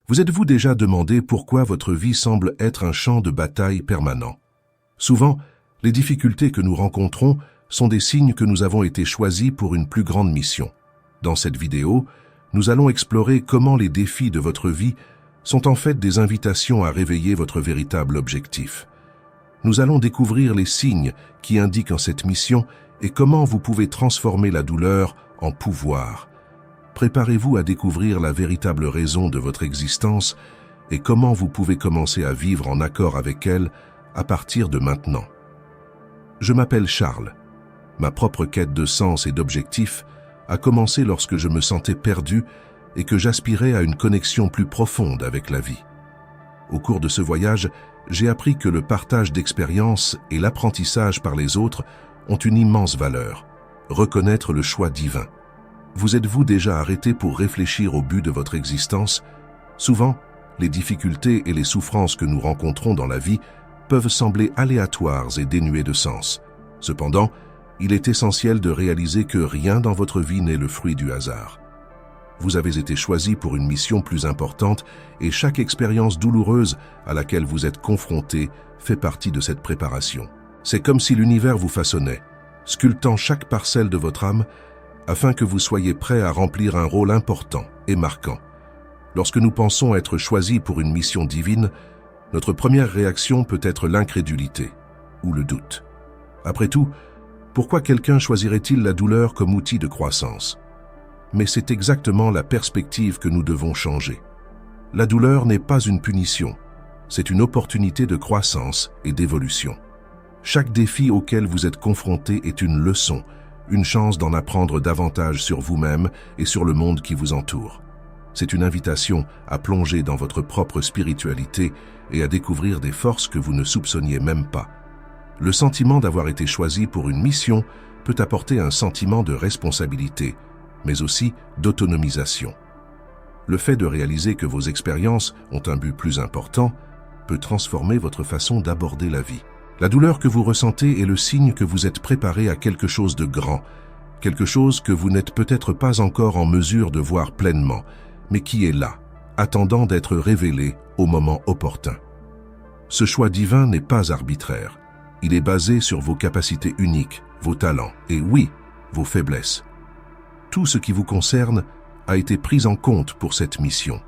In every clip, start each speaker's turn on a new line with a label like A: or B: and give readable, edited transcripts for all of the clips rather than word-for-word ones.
A: Vous êtes-vous déjà demandé pourquoi votre vie semble être un champ de bataille permanent? Souvent, les difficultés que nous rencontrons sont des signes que nous avons été choisis pour une plus grande mission. Dans cette vidéo, nous allons explorer comment les défis de votre vie sont en fait des invitations à réveiller votre véritable objectif. Nous allons découvrir les signes qui indiquent en cette mission et comment vous pouvez transformer la douleur en pouvoir. Préparez-vous à découvrir la véritable raison de votre existence et comment vous pouvez commencer à vivre en accord avec elle à partir de maintenant. Je m'appelle Charles. Ma propre quête de sens et d'objectif a commencé lorsque je me sentais perdu et que j'aspirais à une connexion plus profonde avec la vie. Au cours de ce voyage, j'ai appris que le partage d'expériences et l'apprentissage par les autres ont une immense valeur. Reconnaître le choix divin. Vous êtes-vous déjà arrêté pour réfléchir au but de votre existence? Souvent, les difficultés et les souffrances que nous rencontrons dans la vie peuvent sembler aléatoires et dénuées de sens. Cependant, il est essentiel de réaliser que rien dans votre vie n'est le fruit du hasard. Vous avez été choisi pour une mission plus importante et chaque expérience douloureuse à laquelle vous êtes confronté fait partie de cette préparation. C'est comme si l'univers vous façonnait, sculptant chaque parcelle de votre âme afin que vous soyez prêt à remplir un rôle important et marquant. Lorsque nous pensons être choisis pour une mission divine, notre première réaction peut être l'incrédulité ou le doute. Après tout, pourquoi quelqu'un choisirait-il la douleur comme outil de croissance? Mais c'est exactement la perspective que nous devons changer. La douleur n'est pas une punition, c'est une opportunité de croissance et d'évolution. Chaque défi auquel vous êtes confronté est une leçon, une chance d'en apprendre davantage sur vous-même et sur le monde qui vous entoure. C'est une invitation à plonger dans votre propre spiritualité et à découvrir des forces que vous ne soupçonniez même pas. Le sentiment d'avoir été choisi pour une mission peut apporter un sentiment de responsabilité, mais aussi d'autonomisation. Le fait de réaliser que vos expériences ont un but plus important peut transformer votre façon d'aborder la vie. La douleur que vous ressentez est le signe que vous êtes préparé à quelque chose de grand, quelque chose que vous n'êtes peut-être pas encore en mesure de voir pleinement, mais qui est là, attendant d'être révélé au moment opportun. Ce choix divin n'est pas arbitraire. Il est basé sur vos capacités uniques, vos talents et, oui, vos faiblesses. Tout ce qui vous concerne a été pris en compte pour cette mission.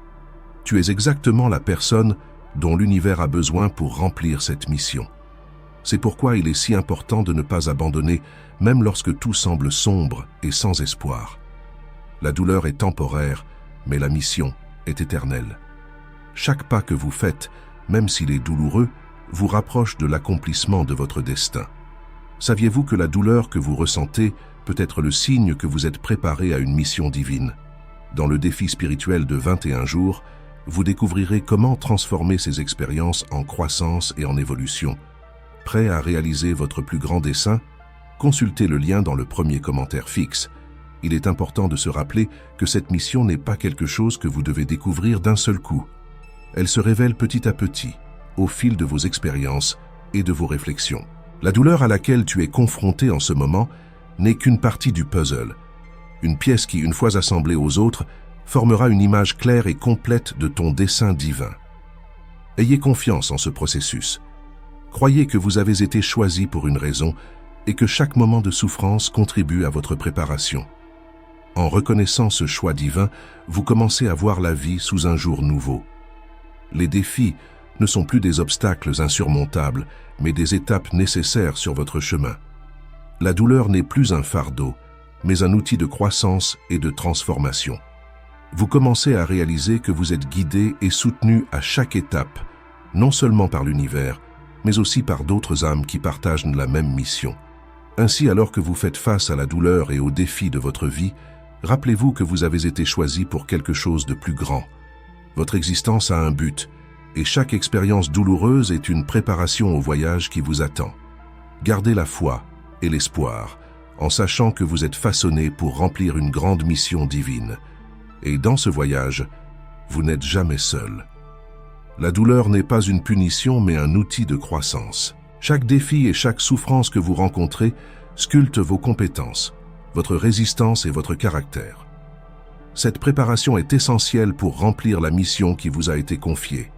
A: Tu es exactement la personne dont l'univers a besoin pour remplir cette mission. C'est pourquoi il est si important de ne pas abandonner, même lorsque tout semble sombre et sans espoir. La douleur est temporaire, mais la mission est éternelle. Chaque pas que vous faites, même s'il est douloureux, vous rapproche de l'accomplissement de votre destin. Saviez-vous que la douleur que vous ressentez peut être le signe que vous êtes préparé à une mission divine? Dans le défi spirituel de 21 jours, vous découvrirez comment transformer ces expériences en croissance et en évolution. Prêt à réaliser votre plus grand dessein? Consultez le lien dans le premier commentaire fixe. Il est important de se rappeler que cette mission n'est pas quelque chose que vous devez découvrir d'un seul coup. Elle se révèle petit à petit, au fil de vos expériences et de vos réflexions. La douleur à laquelle tu es confronté en ce moment n'est qu'une partie du puzzle. Une pièce qui, une fois assemblée aux autres, formera une image claire et complète de ton dessein divin. Ayez confiance en ce processus. Croyez que vous avez été choisi pour une raison et que chaque moment de souffrance contribue à votre préparation. En reconnaissant ce choix divin, vous commencez à voir la vie sous un jour nouveau. Les défis ne sont plus des obstacles insurmontables, mais des étapes nécessaires sur votre chemin. La douleur n'est plus un fardeau, mais un outil de croissance et de transformation. Vous commencez à réaliser que vous êtes guidé et soutenu à chaque étape, non seulement par l'univers, mais aussi par d'autres âmes qui partagent la même mission. Ainsi, alors que vous faites face à la douleur et aux défis de votre vie, rappelez-vous que vous avez été choisi pour quelque chose de plus grand. Votre existence a un but, et chaque expérience douloureuse est une préparation au voyage qui vous attend. Gardez la foi et l'espoir, en sachant que vous êtes façonné pour remplir une grande mission divine. Et dans ce voyage, vous n'êtes jamais seul. La douleur n'est pas une punition, mais un outil de croissance. Chaque défi et chaque souffrance que vous rencontrez sculptent vos compétences, votre résistance et votre caractère. Cette préparation est essentielle pour remplir la mission qui vous a été confiée.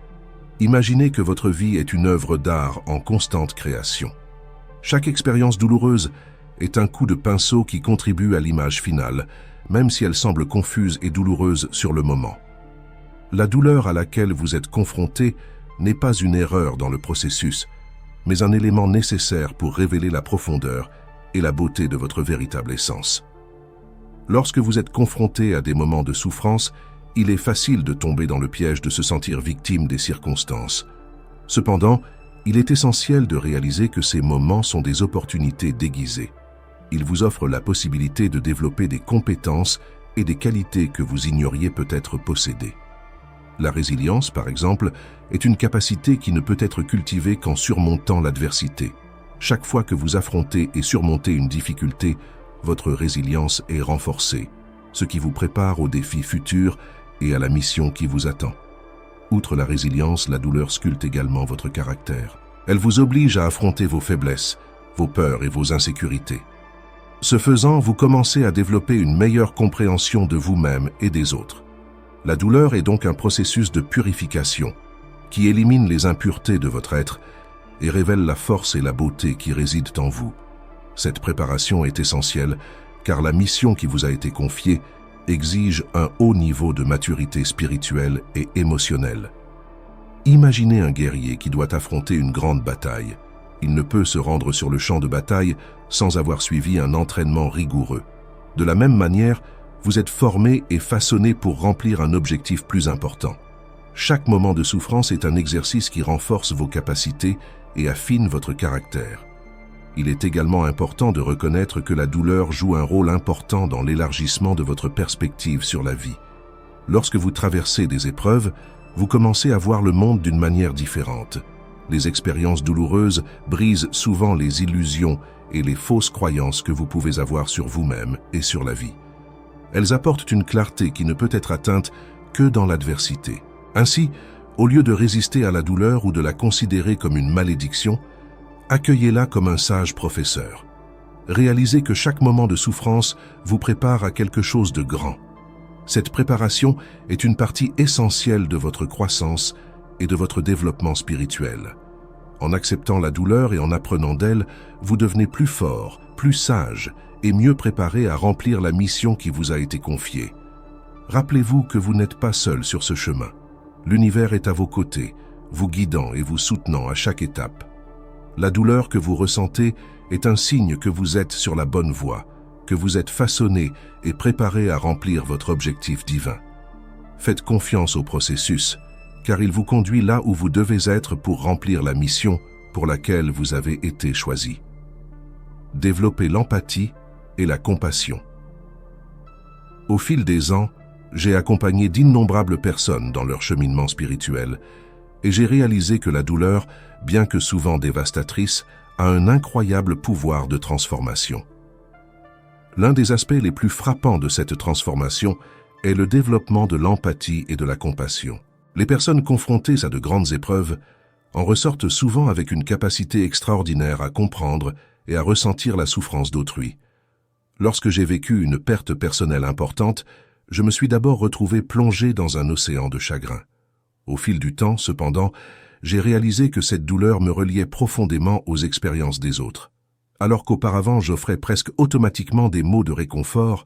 A: Imaginez que votre vie est une œuvre d'art en constante création. Chaque expérience douloureuse est un coup de pinceau qui contribue à l'image finale, même si elle semble confuse et douloureuse sur le moment. La douleur à laquelle vous êtes confronté n'est pas une erreur dans le processus, mais un élément nécessaire pour révéler la profondeur et la beauté de votre véritable essence. Lorsque vous êtes confronté à des moments de souffrance, il est facile de tomber dans le piège de se sentir victime des circonstances. Cependant, il est essentiel de réaliser que ces moments sont des opportunités déguisées. Ils vous offrent la possibilité de développer des compétences et des qualités que vous ignoriez peut-être posséder. La résilience, par exemple, est une capacité qui ne peut être cultivée qu'en surmontant l'adversité. Chaque fois que vous affrontez et surmontez une difficulté, votre résilience est renforcée, ce qui vous prépare aux défis futurs et à la mission qui vous attend. Outre la résilience, la douleur sculpte également votre caractère. Elle vous oblige à affronter vos faiblesses, vos peurs et vos insécurités. Ce faisant, vous commencez à développer une meilleure compréhension de vous-même et des autres. La douleur est donc un processus de purification qui élimine les impuretés de votre être et révèle la force et la beauté qui résident en vous. Cette préparation est essentielle car la mission qui vous a été confiée exige un haut niveau de maturité spirituelle et émotionnelle. Imaginez un guerrier qui doit affronter une grande bataille. Il ne peut se rendre sur le champ de bataille sans avoir suivi un entraînement rigoureux. De la même manière, vous êtes formé et façonné pour remplir un objectif plus important. Chaque moment de souffrance est un exercice qui renforce vos capacités et affine votre caractère. Il est également important de reconnaître que la douleur joue un rôle important dans l'élargissement de votre perspective sur la vie. Lorsque vous traversez des épreuves, vous commencez à voir le monde d'une manière différente. Les expériences douloureuses brisent souvent les illusions et les fausses croyances que vous pouvez avoir sur vous-même et sur la vie. Elles apportent une clarté qui ne peut être atteinte que dans l'adversité. Ainsi, au lieu de résister à la douleur ou de la considérer comme une malédiction, accueillez-la comme un sage professeur. Réalisez que chaque moment de souffrance vous prépare à quelque chose de grand. Cette préparation est une partie essentielle de votre croissance et de votre développement spirituel. En acceptant la douleur et en apprenant d'elle, vous devenez plus fort, plus sage et mieux préparé à remplir la mission qui vous a été confiée. Rappelez-vous que vous n'êtes pas seul sur ce chemin. L'univers est à vos côtés, vous guidant et vous soutenant à chaque étape. La douleur que vous ressentez est un signe que vous êtes sur la bonne voie, que vous êtes façonné et préparé à remplir votre objectif divin. Faites confiance au processus, car il vous conduit là où vous devez être pour remplir la mission pour laquelle vous avez été choisi. Développez l'empathie et la compassion. Au fil des ans, j'ai accompagné d'innombrables personnes dans leur cheminement spirituel et j'ai réalisé que la douleur, bien que souvent dévastatrice, a un incroyable pouvoir de transformation. L'un des aspects les plus frappants de cette transformation est le développement de l'empathie et de la compassion. Les personnes confrontées à de grandes épreuves en ressortent souvent avec une capacité extraordinaire à comprendre et à ressentir la souffrance d'autrui. Lorsque j'ai vécu une perte personnelle importante, je me suis d'abord retrouvé plongé dans un océan de chagrin. Au fil du temps, cependant, j'ai réalisé que cette douleur me reliait profondément aux expériences des autres. Alors qu'auparavant j'offrais presque automatiquement des mots de réconfort,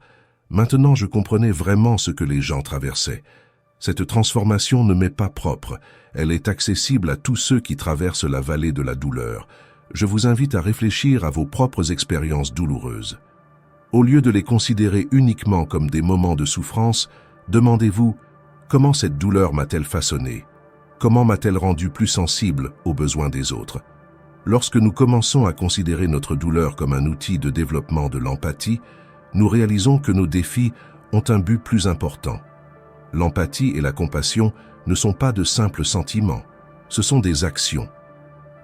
A: maintenant je comprenais vraiment ce que les gens traversaient. Cette transformation ne m'est pas propre, elle est accessible à tous ceux qui traversent la vallée de la douleur. Je vous invite à réfléchir à vos propres expériences douloureuses. Au lieu de les considérer uniquement comme des moments de souffrance, demandez-vous « Comment cette douleur m'a-t-elle façonné ? Comment m'a-t-elle rendu plus sensible aux besoins des autres ?» Lorsque nous commençons à considérer notre douleur comme un outil de développement de l'empathie, nous réalisons que nos défis ont un but plus important. L'empathie et la compassion ne sont pas de simples sentiments, ce sont des actions.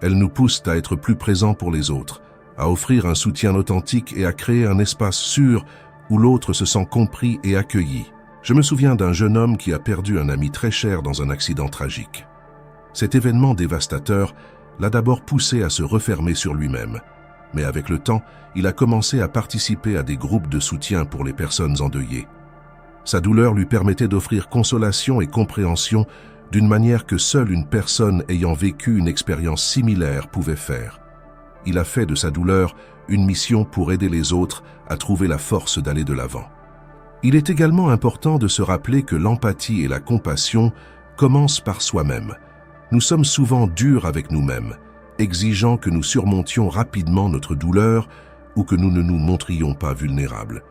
A: Elles nous poussent à être plus présents pour les autres, à offrir un soutien authentique et à créer un espace sûr où l'autre se sent compris et accueilli. Je me souviens d'un jeune homme qui a perdu un ami très cher dans un accident tragique. Cet événement dévastateur l'a d'abord poussé à se refermer sur lui-même, mais avec le temps, il a commencé à participer à des groupes de soutien pour les personnes endeuillées. Sa douleur lui permettait d'offrir consolation et compréhension d'une manière que seule une personne ayant vécu une expérience similaire pouvait faire. Il a fait de sa douleur une mission pour aider les autres à trouver la force d'aller de l'avant. Il est également important de se rappeler que l'empathie et la compassion commencent par soi-même. Nous sommes souvent durs avec nous-mêmes, exigeant que nous surmontions rapidement notre douleur ou que nous ne nous montrions pas vulnérables.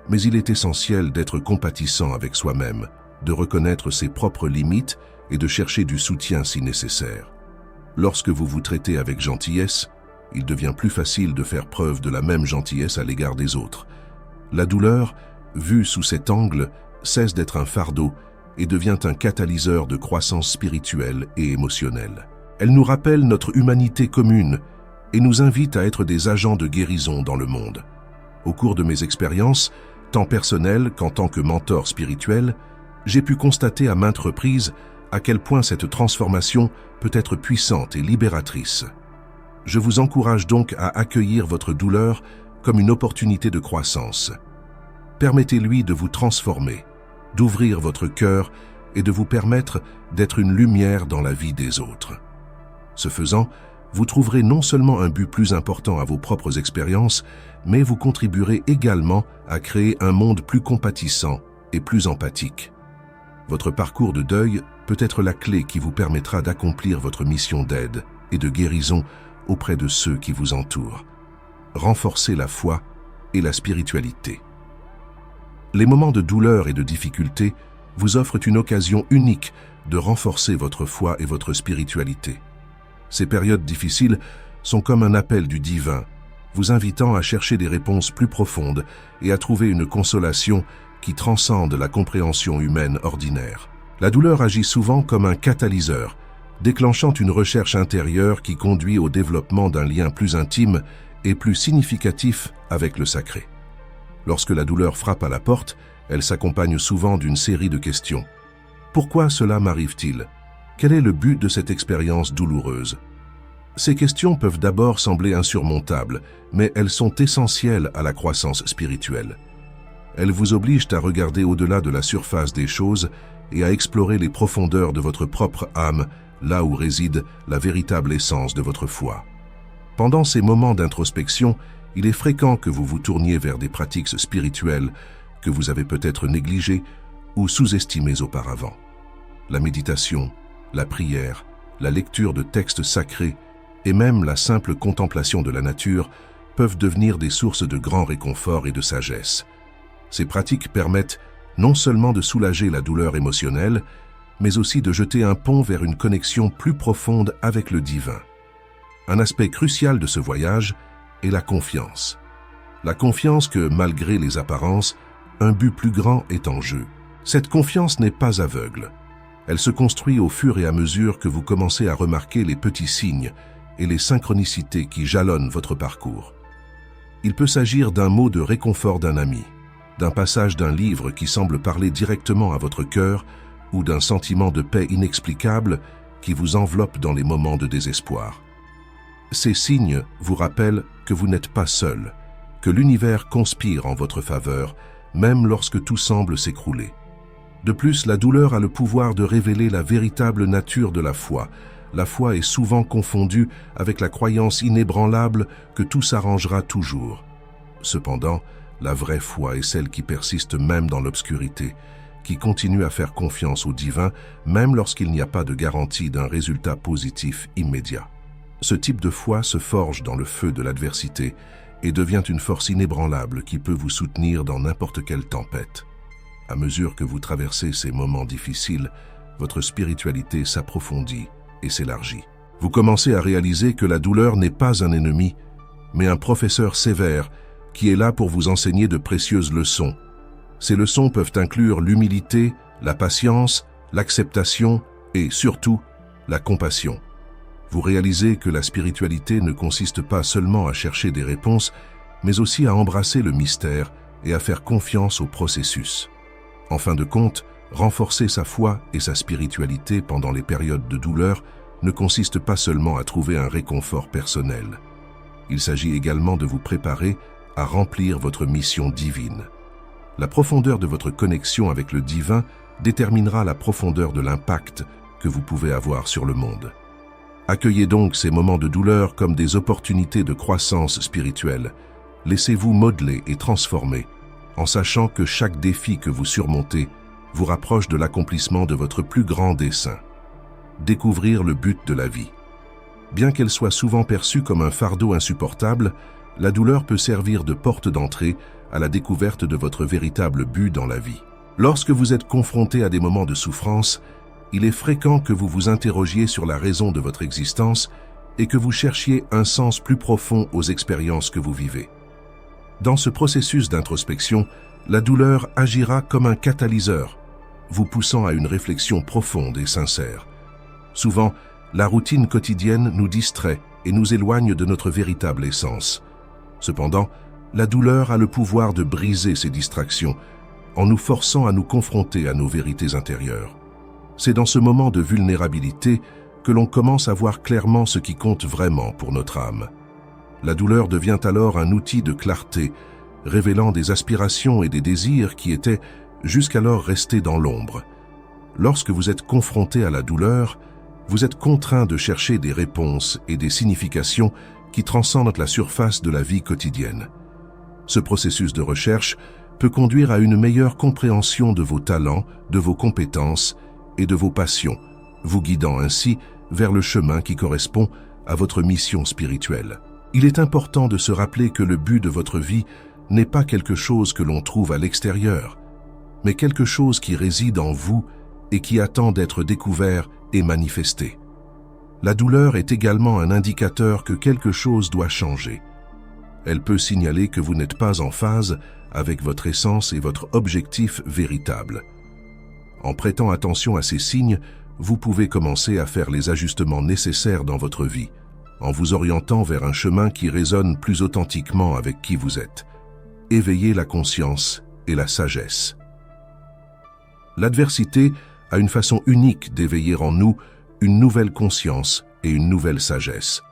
A: Mais il est essentiel d'être compatissant avec soi-même, de reconnaître ses propres limites et de chercher du soutien si nécessaire. Lorsque vous vous traitez avec gentillesse, il devient plus facile de faire preuve de la même gentillesse à l'égard des autres. La douleur, vue sous cet angle, cesse d'être un fardeau et devient un catalyseur de croissance spirituelle et émotionnelle. Elle nous rappelle notre humanité commune et nous invite à être des agents de guérison dans le monde. Au cours de mes expériences, tant personnelles qu'en tant que mentor spirituel, j'ai pu constater à maintes reprises à quel point cette transformation peut être puissante et libératrice. Je vous encourage donc à accueillir votre douleur comme une opportunité de croissance. Permettez-lui de vous transformer, d'ouvrir votre cœur et de vous permettre d'être une lumière dans la vie des autres. Ce faisant, vous trouverez non seulement un but plus important à vos propres expériences, mais vous contribuerez également à créer un monde plus compatissant et plus empathique. Votre parcours de deuil peut être la clé qui vous permettra d'accomplir votre mission d'aide et de guérison auprès de ceux qui vous entourent. Renforcez la foi et la spiritualité. Les moments de douleur et de difficulté vous offrent une occasion unique de renforcer votre foi et votre spiritualité. Ces périodes difficiles sont comme un appel du divin, vous invitant à chercher des réponses plus profondes et à trouver une consolation qui transcende la compréhension humaine ordinaire. La douleur agit souvent comme un catalyseur, déclenchant une recherche intérieure qui conduit au développement d'un lien plus intime et plus significatif avec le sacré. Lorsque la douleur frappe à la porte, elle s'accompagne souvent d'une série de questions. Pourquoi cela m'arrive-t-il? Quel est le but de cette expérience douloureuse? Ces questions peuvent d'abord sembler insurmontables, mais elles sont essentielles à la croissance spirituelle. Elles vous obligent à regarder au-delà de la surface des choses et à explorer les profondeurs de votre propre âme, là où réside la véritable essence de votre foi. Pendant ces moments d'introspection, il est fréquent que vous vous tourniez vers des pratiques spirituelles que vous avez peut-être négligées ou sous-estimées auparavant. La méditation, la prière, la lecture de textes sacrés et même la simple contemplation de la nature peuvent devenir des sources de grand réconfort et de sagesse. Ces pratiques permettent non seulement de soulager la douleur émotionnelle, mais aussi de jeter un pont vers une connexion plus profonde avec le divin. Un aspect crucial de ce voyage est la confiance. La confiance que, malgré les apparences, un but plus grand est en jeu. Cette confiance n'est pas aveugle. Elle se construit au fur et à mesure que vous commencez à remarquer les petits signes et les synchronicités qui jalonnent votre parcours. Il peut s'agir d'un mot de réconfort d'un ami, d'un passage d'un livre qui semble parler directement à votre cœur ou d'un sentiment de paix inexplicable qui vous enveloppe dans les moments de désespoir. Ces signes vous rappellent que vous n'êtes pas seul, que l'univers conspire en votre faveur, même lorsque tout semble s'écrouler. De plus, la douleur a le pouvoir de révéler la véritable nature de la foi. La foi est souvent confondue avec la croyance inébranlable que tout s'arrangera toujours. Cependant, la vraie foi est celle qui persiste même dans l'obscurité, qui continue à faire confiance au divin, même lorsqu'il n'y a pas de garantie d'un résultat positif immédiat. Ce type de foi se forge dans le feu de l'adversité et devient une force inébranlable qui peut vous soutenir dans n'importe quelle tempête. À mesure que vous traversez ces moments difficiles, votre spiritualité s'approfondit et s'élargit. Vous commencez à réaliser que la douleur n'est pas un ennemi, mais un professeur sévère qui est là pour vous enseigner de précieuses leçons. Ces leçons peuvent inclure l'humilité, la patience, l'acceptation et, surtout, la compassion. Vous réalisez que la spiritualité ne consiste pas seulement à chercher des réponses, mais aussi à embrasser le mystère et à faire confiance au processus. En fin de compte, renforcer sa foi et sa spiritualité pendant les périodes de douleur ne consiste pas seulement à trouver un réconfort personnel. Il s'agit également de vous préparer à remplir votre mission divine. La profondeur de votre connexion avec le divin déterminera la profondeur de l'impact que vous pouvez avoir sur le monde. Accueillez donc ces moments de douleur comme des opportunités de croissance spirituelle. Laissez-vous modeler et transformer, en sachant que chaque défi que vous surmontez vous rapproche de l'accomplissement de votre plus grand dessein. Découvrir le but de la vie. Bien qu'elle soit souvent perçue comme un fardeau insupportable, la douleur peut servir de porte d'entrée à la découverte de votre véritable but dans la vie. Lorsque vous êtes confronté à des moments de souffrance, il est fréquent que vous vous interrogiez sur la raison de votre existence et que vous cherchiez un sens plus profond aux expériences que vous vivez. Dans ce processus d'introspection, la douleur agira comme un catalyseur, vous poussant à une réflexion profonde et sincère. Souvent, la routine quotidienne nous distrait et nous éloigne de notre véritable essence. Cependant, la douleur a le pouvoir de briser ces distractions en nous forçant à nous confronter à nos vérités intérieures. C'est dans ce moment de vulnérabilité que l'on commence à voir clairement ce qui compte vraiment pour notre âme. La douleur devient alors un outil de clarté, révélant des aspirations et des désirs qui étaient jusqu'alors restés dans l'ombre. Lorsque vous êtes confronté à la douleur, vous êtes contraint de chercher des réponses et des significations qui transcendent la surface de la vie quotidienne. Ce processus de recherche peut conduire à une meilleure compréhension de vos talents, de vos compétences et de vos passions, vous guidant ainsi vers le chemin qui correspond à votre mission spirituelle. Il est important de se rappeler que le but de votre vie n'est pas quelque chose que l'on trouve à l'extérieur, mais quelque chose qui réside en vous et qui attend d'être découvert et manifesté. La douleur est également un indicateur que quelque chose doit changer. Elle peut signaler que vous n'êtes pas en phase avec votre essence et votre objectif véritable. En prêtant attention à ces signes, vous pouvez commencer à faire les ajustements nécessaires dans votre vie, en vous orientant vers un chemin qui résonne plus authentiquement avec qui vous êtes. Éveillez la conscience et la sagesse. L'adversité a une façon unique d'éveiller en nous une nouvelle conscience et une nouvelle sagesse.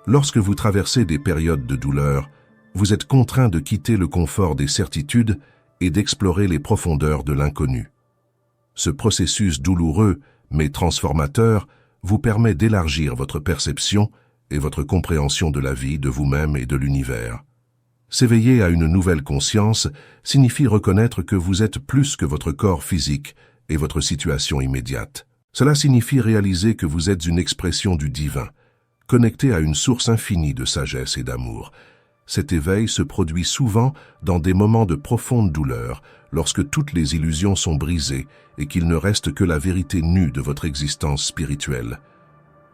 A: Lorsque vous traversez des périodes de douleur, vous êtes contraint de quitter le confort des certitudes et d'explorer les profondeurs de l'inconnu. Ce processus douloureux, mais transformateur, vous permet d'élargir votre perception et votre compréhension de la vie, de vous-même et de l'univers. S'éveiller à une nouvelle conscience signifie reconnaître que vous êtes plus que votre corps physique et votre situation immédiate. Cela signifie réaliser que vous êtes une expression du divin, connecté à une source infinie de sagesse et d'amour. Cet éveil se produit souvent dans des moments de profonde douleur, lorsque toutes les illusions sont brisées et qu'il ne reste que la vérité nue de votre existence spirituelle.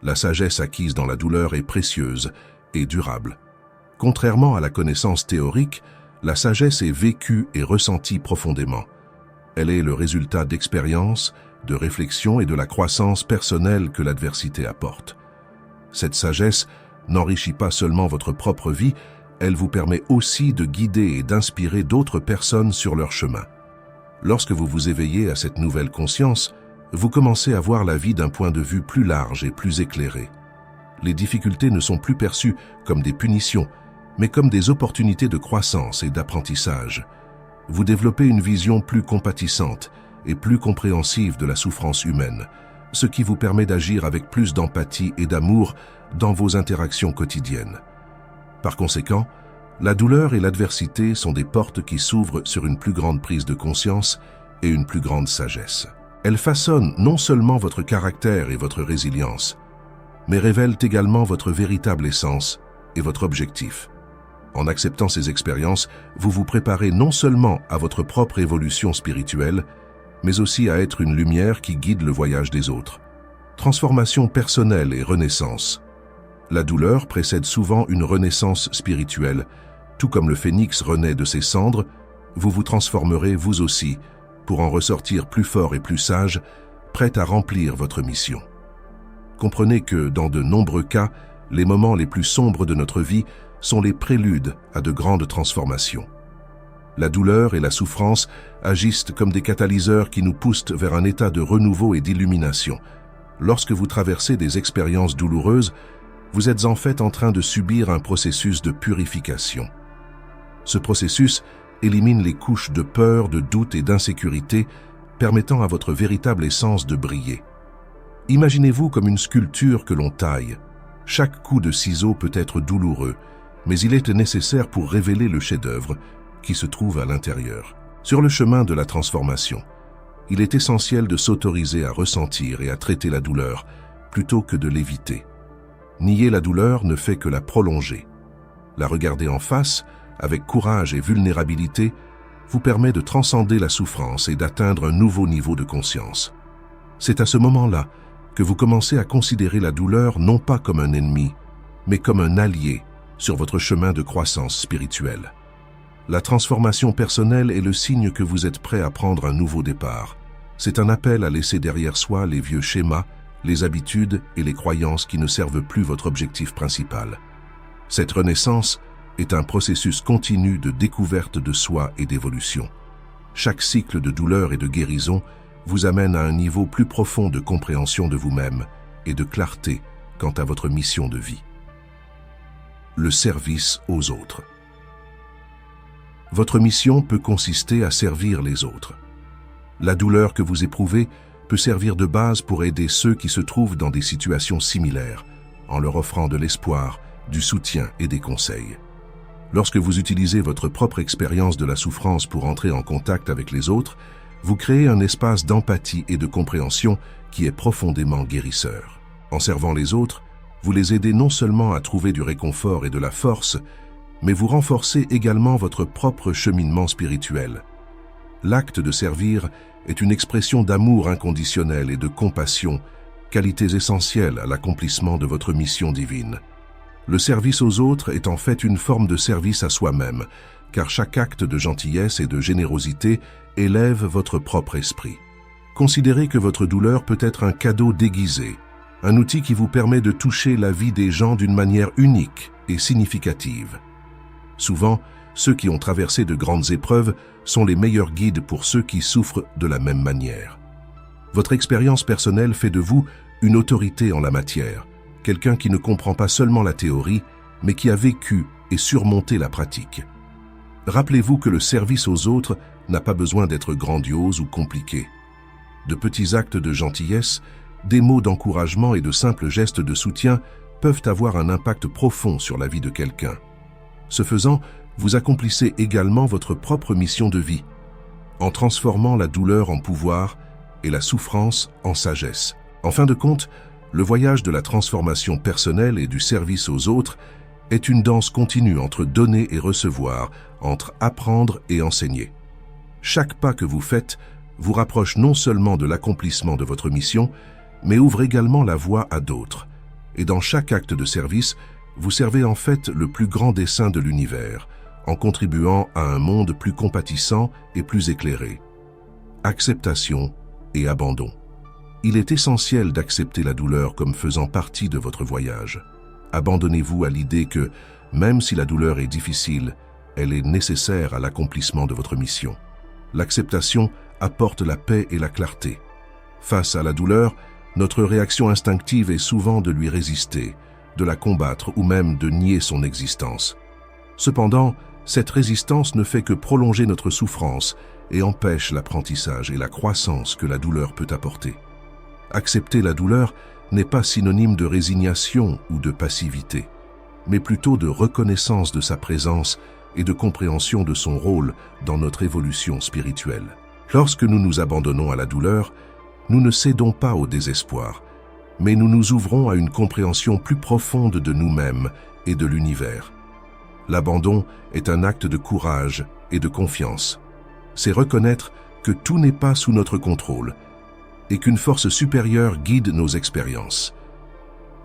A: La sagesse acquise dans la douleur est précieuse et durable. Contrairement à la connaissance théorique, la sagesse est vécue et ressentie profondément. Elle est le résultat d'expériences, de réflexions et de la croissance personnelle que l'adversité apporte. Cette sagesse n'enrichit pas seulement votre propre vie, elle vous permet aussi de guider et d'inspirer d'autres personnes sur leur chemin. Lorsque vous vous éveillez à cette nouvelle conscience, vous commencez à voir la vie d'un point de vue plus large et plus éclairé. Les difficultés ne sont plus perçues comme des punitions, mais comme des opportunités de croissance et d'apprentissage. Vous développez une vision plus compatissante et plus compréhensive de la souffrance humaine, ce qui vous permet d'agir avec plus d'empathie et d'amour dans vos interactions quotidiennes. Par conséquent, la douleur et l'adversité sont des portes qui s'ouvrent sur une plus grande prise de conscience et une plus grande sagesse. Elles façonnent non seulement votre caractère et votre résilience, mais révèlent également votre véritable essence et votre objectif. En acceptant ces expériences, vous vous préparez non seulement à votre propre évolution spirituelle, mais aussi à être une lumière qui guide le voyage des autres. Transformation personnelle et renaissance. La douleur précède souvent une renaissance spirituelle. Tout comme le phénix renaît de ses cendres, vous vous transformerez vous aussi pour en ressortir plus fort et plus sage, prêt à remplir votre mission. Comprenez que, dans de nombreux cas, les moments les plus sombres de notre vie sont les préludes à de grandes transformations. La douleur et la souffrance agissent comme des catalyseurs qui nous poussent vers un état de renouveau et d'illumination. Lorsque vous traversez des expériences douloureuses, vous êtes en fait en train de subir un processus de purification. Ce processus élimine les couches de peur, de doute et d'insécurité, permettant à votre véritable essence de briller. Imaginez-vous comme une sculpture que l'on taille. Chaque coup de ciseau peut être douloureux, mais il est nécessaire pour révéler le chef-d'œuvre qui se trouve à l'intérieur. Sur le chemin de la transformation, il est essentiel de s'autoriser à ressentir et à traiter la douleur plutôt que de l'éviter. Nier la douleur ne fait que la prolonger. La regarder en face, avec courage et vulnérabilité, vous permet de transcender la souffrance et d'atteindre un nouveau niveau de conscience. C'est à ce moment-là que vous commencez à considérer la douleur non pas comme un ennemi, mais comme un allié sur votre chemin de croissance spirituelle. La transformation personnelle est le signe que vous êtes prêt à prendre un nouveau départ. C'est un appel à laisser derrière soi les vieux schémas, les habitudes et les croyances qui ne servent plus votre objectif principal. Cette renaissance est un processus continu de découverte de soi et d'évolution. Chaque cycle de douleur et de guérison vous amène à un niveau plus profond de compréhension de vous-même et de clarté quant à votre mission de vie. Le service aux autres. Votre mission peut consister à servir les autres. La douleur que vous éprouvez peut servir de base pour aider ceux qui se trouvent dans des situations similaires, en leur offrant de l'espoir, du soutien et des conseils. Lorsque vous utilisez votre propre expérience de la souffrance pour entrer en contact avec les autres, vous créez un espace d'empathie et de compréhension qui est profondément guérisseur. En servant les autres, vous les aidez non seulement à trouver du réconfort et de la force, mais vous renforcez également votre propre cheminement spirituel. L'acte de servir est une expression d'amour inconditionnel et de compassion, qualités essentielles à l'accomplissement de votre mission divine. Le service aux autres est en fait une forme de service à soi-même, car chaque acte de gentillesse et de générosité élève votre propre esprit. Considérez que votre douleur peut être un cadeau déguisé, un outil qui vous permet de toucher la vie des gens d'une manière unique et significative. Souvent, ceux qui ont traversé de grandes épreuves sont les meilleurs guides pour ceux qui souffrent de la même manière. Votre expérience personnelle fait de vous une autorité en la matière, quelqu'un qui ne comprend pas seulement la théorie, mais qui a vécu et surmonté la pratique. Rappelez-vous que le service aux autres n'a pas besoin d'être grandiose ou compliqué. De petits actes de gentillesse, des mots d'encouragement et de simples gestes de soutien peuvent avoir un impact profond sur la vie de quelqu'un. Ce faisant, vous accomplissez également votre propre mission de vie, en transformant la douleur en pouvoir et la souffrance en sagesse. En fin de compte, le voyage de la transformation personnelle et du service aux autres est une danse continue entre donner et recevoir, entre apprendre et enseigner. Chaque pas que vous faites vous rapproche non seulement de l'accomplissement de votre mission, mais ouvre également la voie à d'autres. Et dans chaque acte de service, vous servez en fait le plus grand dessein de l'univers, en contribuant à un monde plus compatissant et plus éclairé. Acceptation et abandon. Il est essentiel d'accepter la douleur comme faisant partie de votre voyage. Abandonnez-vous à l'idée que, même si la douleur est difficile, elle est nécessaire à l'accomplissement de votre mission. L'acceptation apporte la paix et la clarté. Face à la douleur, notre réaction instinctive est souvent de lui résister, de la combattre ou même de nier son existence. Cependant, cette résistance ne fait que prolonger notre souffrance et empêche l'apprentissage et la croissance que la douleur peut apporter. Accepter la douleur n'est pas synonyme de résignation ou de passivité, mais plutôt de reconnaissance de sa présence et de compréhension de son rôle dans notre évolution spirituelle. Lorsque nous nous abandonnons à la douleur, nous ne cédons pas au désespoir, mais nous nous ouvrons à une compréhension plus profonde de nous-mêmes et de l'univers. L'abandon est un acte de courage et de confiance. C'est reconnaître que tout n'est pas sous notre contrôle et qu'une force supérieure guide nos expériences.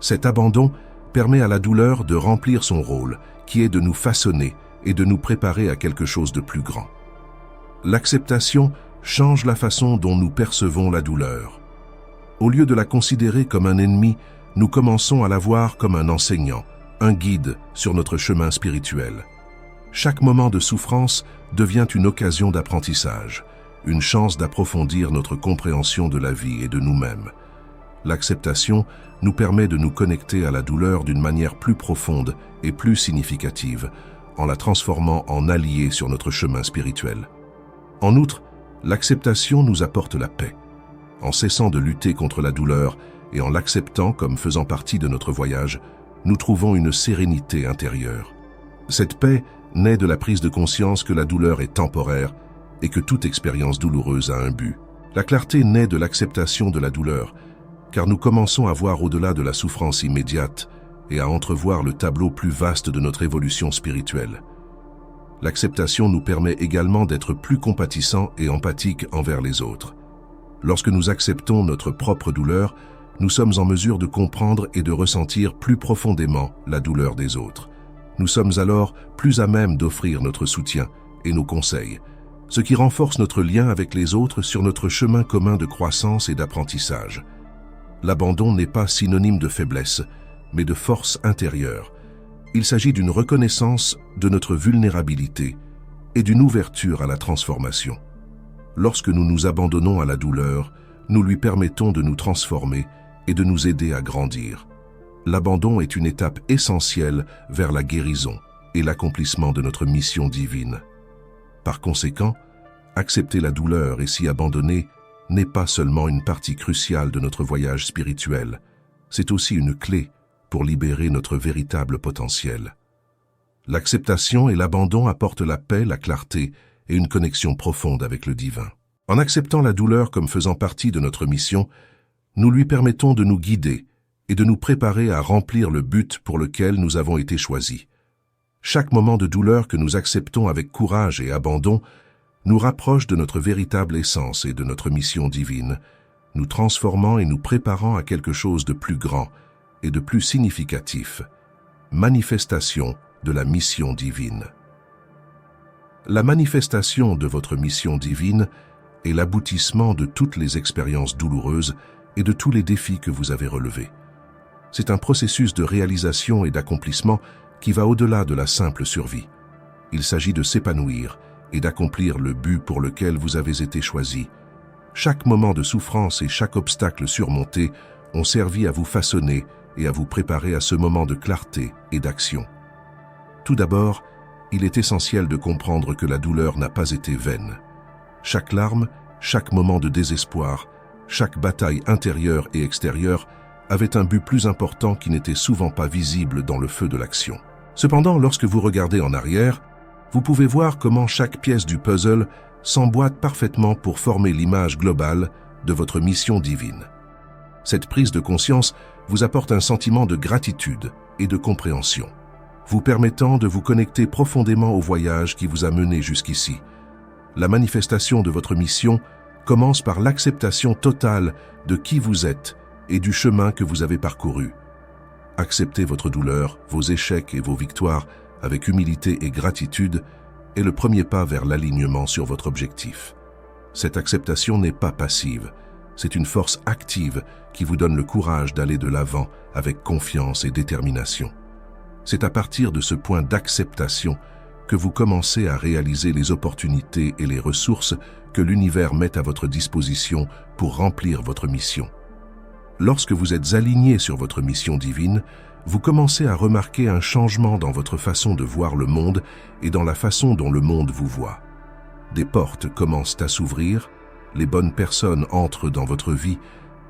A: Cet abandon permet à la douleur de remplir son rôle, qui est de nous façonner et de nous préparer à quelque chose de plus grand. L'acceptation change la façon dont nous percevons la douleur. Au lieu de la considérer comme un ennemi, nous commençons à la voir comme un enseignant, un guide sur notre chemin spirituel. Chaque moment de souffrance devient une occasion d'apprentissage, une chance d'approfondir notre compréhension de la vie et de nous-mêmes. L'acceptation nous permet de nous connecter à la douleur d'une manière plus profonde et plus significative, en la transformant en allié sur notre chemin spirituel. En outre, l'acceptation nous apporte la paix. En cessant de lutter contre la douleur et en l'acceptant comme faisant partie de notre voyage, nous trouvons une sérénité intérieure. Cette paix naît de la prise de conscience que la douleur est temporaire et que toute expérience douloureuse a un but. La clarté naît de l'acceptation de la douleur, car nous commençons à voir au-delà de la souffrance immédiate et à entrevoir le tableau plus vaste de notre évolution spirituelle. L'acceptation nous permet également d'être plus compatissants et empathiques envers les autres. Lorsque nous acceptons notre propre douleur, nous sommes en mesure de comprendre et de ressentir plus profondément la douleur des autres. Nous sommes alors plus à même d'offrir notre soutien et nos conseils, ce qui renforce notre lien avec les autres sur notre chemin commun de croissance et d'apprentissage. L'abandon n'est pas synonyme de faiblesse, mais de force intérieure. Il s'agit d'une reconnaissance de notre vulnérabilité et d'une ouverture à la transformation. Lorsque nous nous abandonnons à la douleur, nous lui permettons de nous transformer et de nous aider à grandir. L'abandon est une étape essentielle vers la guérison et l'accomplissement de notre mission divine. Par conséquent, accepter la douleur et s'y abandonner n'est pas seulement une partie cruciale de notre voyage spirituel, c'est aussi une clé pour libérer notre véritable potentiel. L'acceptation et l'abandon apportent la paix, la clarté et une connexion profonde avec le divin. En acceptant la douleur comme faisant partie de notre mission, nous lui permettons de nous guider et de nous préparer à remplir le but pour lequel nous avons été choisis. Chaque moment de douleur que nous acceptons avec courage et abandon nous rapproche de notre véritable essence et de notre mission divine, nous transformant et nous préparant à quelque chose de plus grand et de plus significatif, manifestation de la mission divine. La manifestation de votre mission divine est l'aboutissement de toutes les expériences douloureuses et de tous les défis que vous avez relevés. C'est un processus de réalisation et d'accomplissement qui va au-delà de la simple survie. Il s'agit de s'épanouir et d'accomplir le but pour lequel vous avez été choisi. Chaque moment de souffrance et chaque obstacle surmonté ont servi à vous façonner et à vous préparer à ce moment de clarté et d'action. Tout d'abord, il est essentiel de comprendre que la douleur n'a pas été vaine. Chaque larme, chaque moment de désespoir, chaque bataille intérieure et extérieure avait un but plus important qui n'était souvent pas visible dans le feu de l'action. Cependant, lorsque vous regardez en arrière, vous pouvez voir comment chaque pièce du puzzle s'emboîte parfaitement pour former l'image globale de votre mission divine. Cette prise de conscience vous apporte un sentiment de gratitude et de compréhension, vous permettant de vous connecter profondément au voyage qui vous a mené jusqu'ici. La manifestation de votre mission commence par l'acceptation totale de qui vous êtes et du chemin que vous avez parcouru. Accepter votre douleur, vos échecs et vos victoires avec humilité et gratitude est le premier pas vers l'alignement sur votre objectif. Cette acceptation n'est pas passive, c'est une force active qui vous donne le courage d'aller de l'avant avec confiance et détermination. C'est à partir de ce point d'acceptation que vous commencez à réaliser les opportunités et les ressources que l'univers met à votre disposition pour remplir votre mission. Lorsque vous êtes aligné sur votre mission divine, vous commencez à remarquer un changement dans votre façon de voir le monde et dans la façon dont le monde vous voit. Des portes commencent à s'ouvrir, les bonnes personnes entrent dans votre vie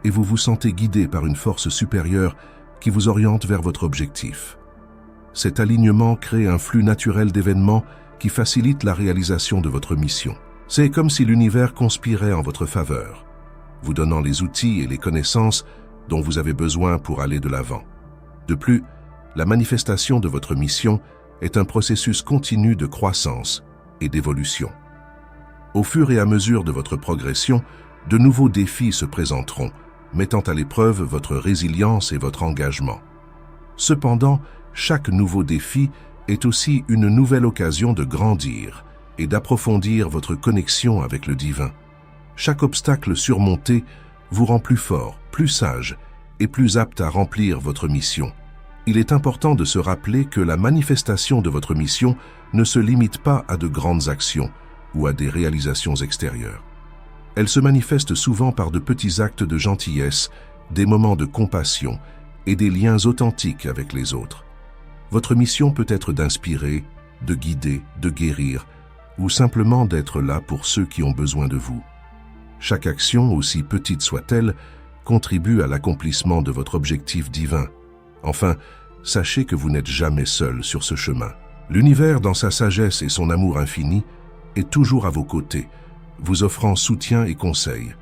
A: et vous vous sentez guidé par une force supérieure qui vous oriente vers votre objectif. Cet alignement crée un flux naturel d'événements qui facilite la réalisation de votre mission. C'est comme si l'univers conspirait en votre faveur, vous donnant les outils et les connaissances dont vous avez besoin pour aller de l'avant. De plus, la manifestation de votre mission est un processus continu de croissance et d'évolution. Au fur et à mesure de votre progression, de nouveaux défis se présenteront, mettant à l'épreuve votre résilience et votre engagement. Cependant, chaque nouveau défi est aussi une nouvelle occasion de grandir et d'approfondir votre connexion avec le divin. Chaque obstacle surmonté vous rend plus fort, plus sage et plus apte à remplir votre mission. Il est important de se rappeler que la manifestation de votre mission ne se limite pas à de grandes actions ou à des réalisations extérieures. Elle se manifeste souvent par de petits actes de gentillesse, des moments de compassion et des liens authentiques avec les autres. Votre mission peut être d'inspirer, de guider, de guérir, ou simplement d'être là pour ceux qui ont besoin de vous. Chaque action, aussi petite soit-elle, contribue à l'accomplissement de votre objectif divin. Enfin, sachez que vous n'êtes jamais seul sur ce chemin. L'univers, dans sa sagesse et son amour infini, est toujours à vos côtés, vous offrant soutien et conseils.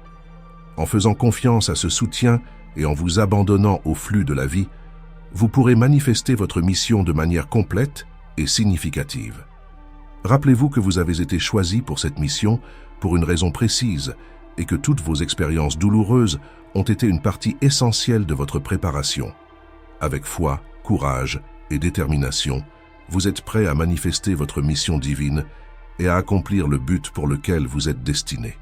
A: En faisant confiance à ce soutien et en vous abandonnant au flux de la vie, vous pourrez manifester votre mission de manière complète et significative. Rappelez-vous que vous avez été choisi pour cette mission pour une raison précise et que toutes vos expériences douloureuses ont été une partie essentielle de votre préparation. Avec foi, courage et détermination, vous êtes prêt à manifester votre mission divine et à accomplir le but pour lequel vous êtes destiné.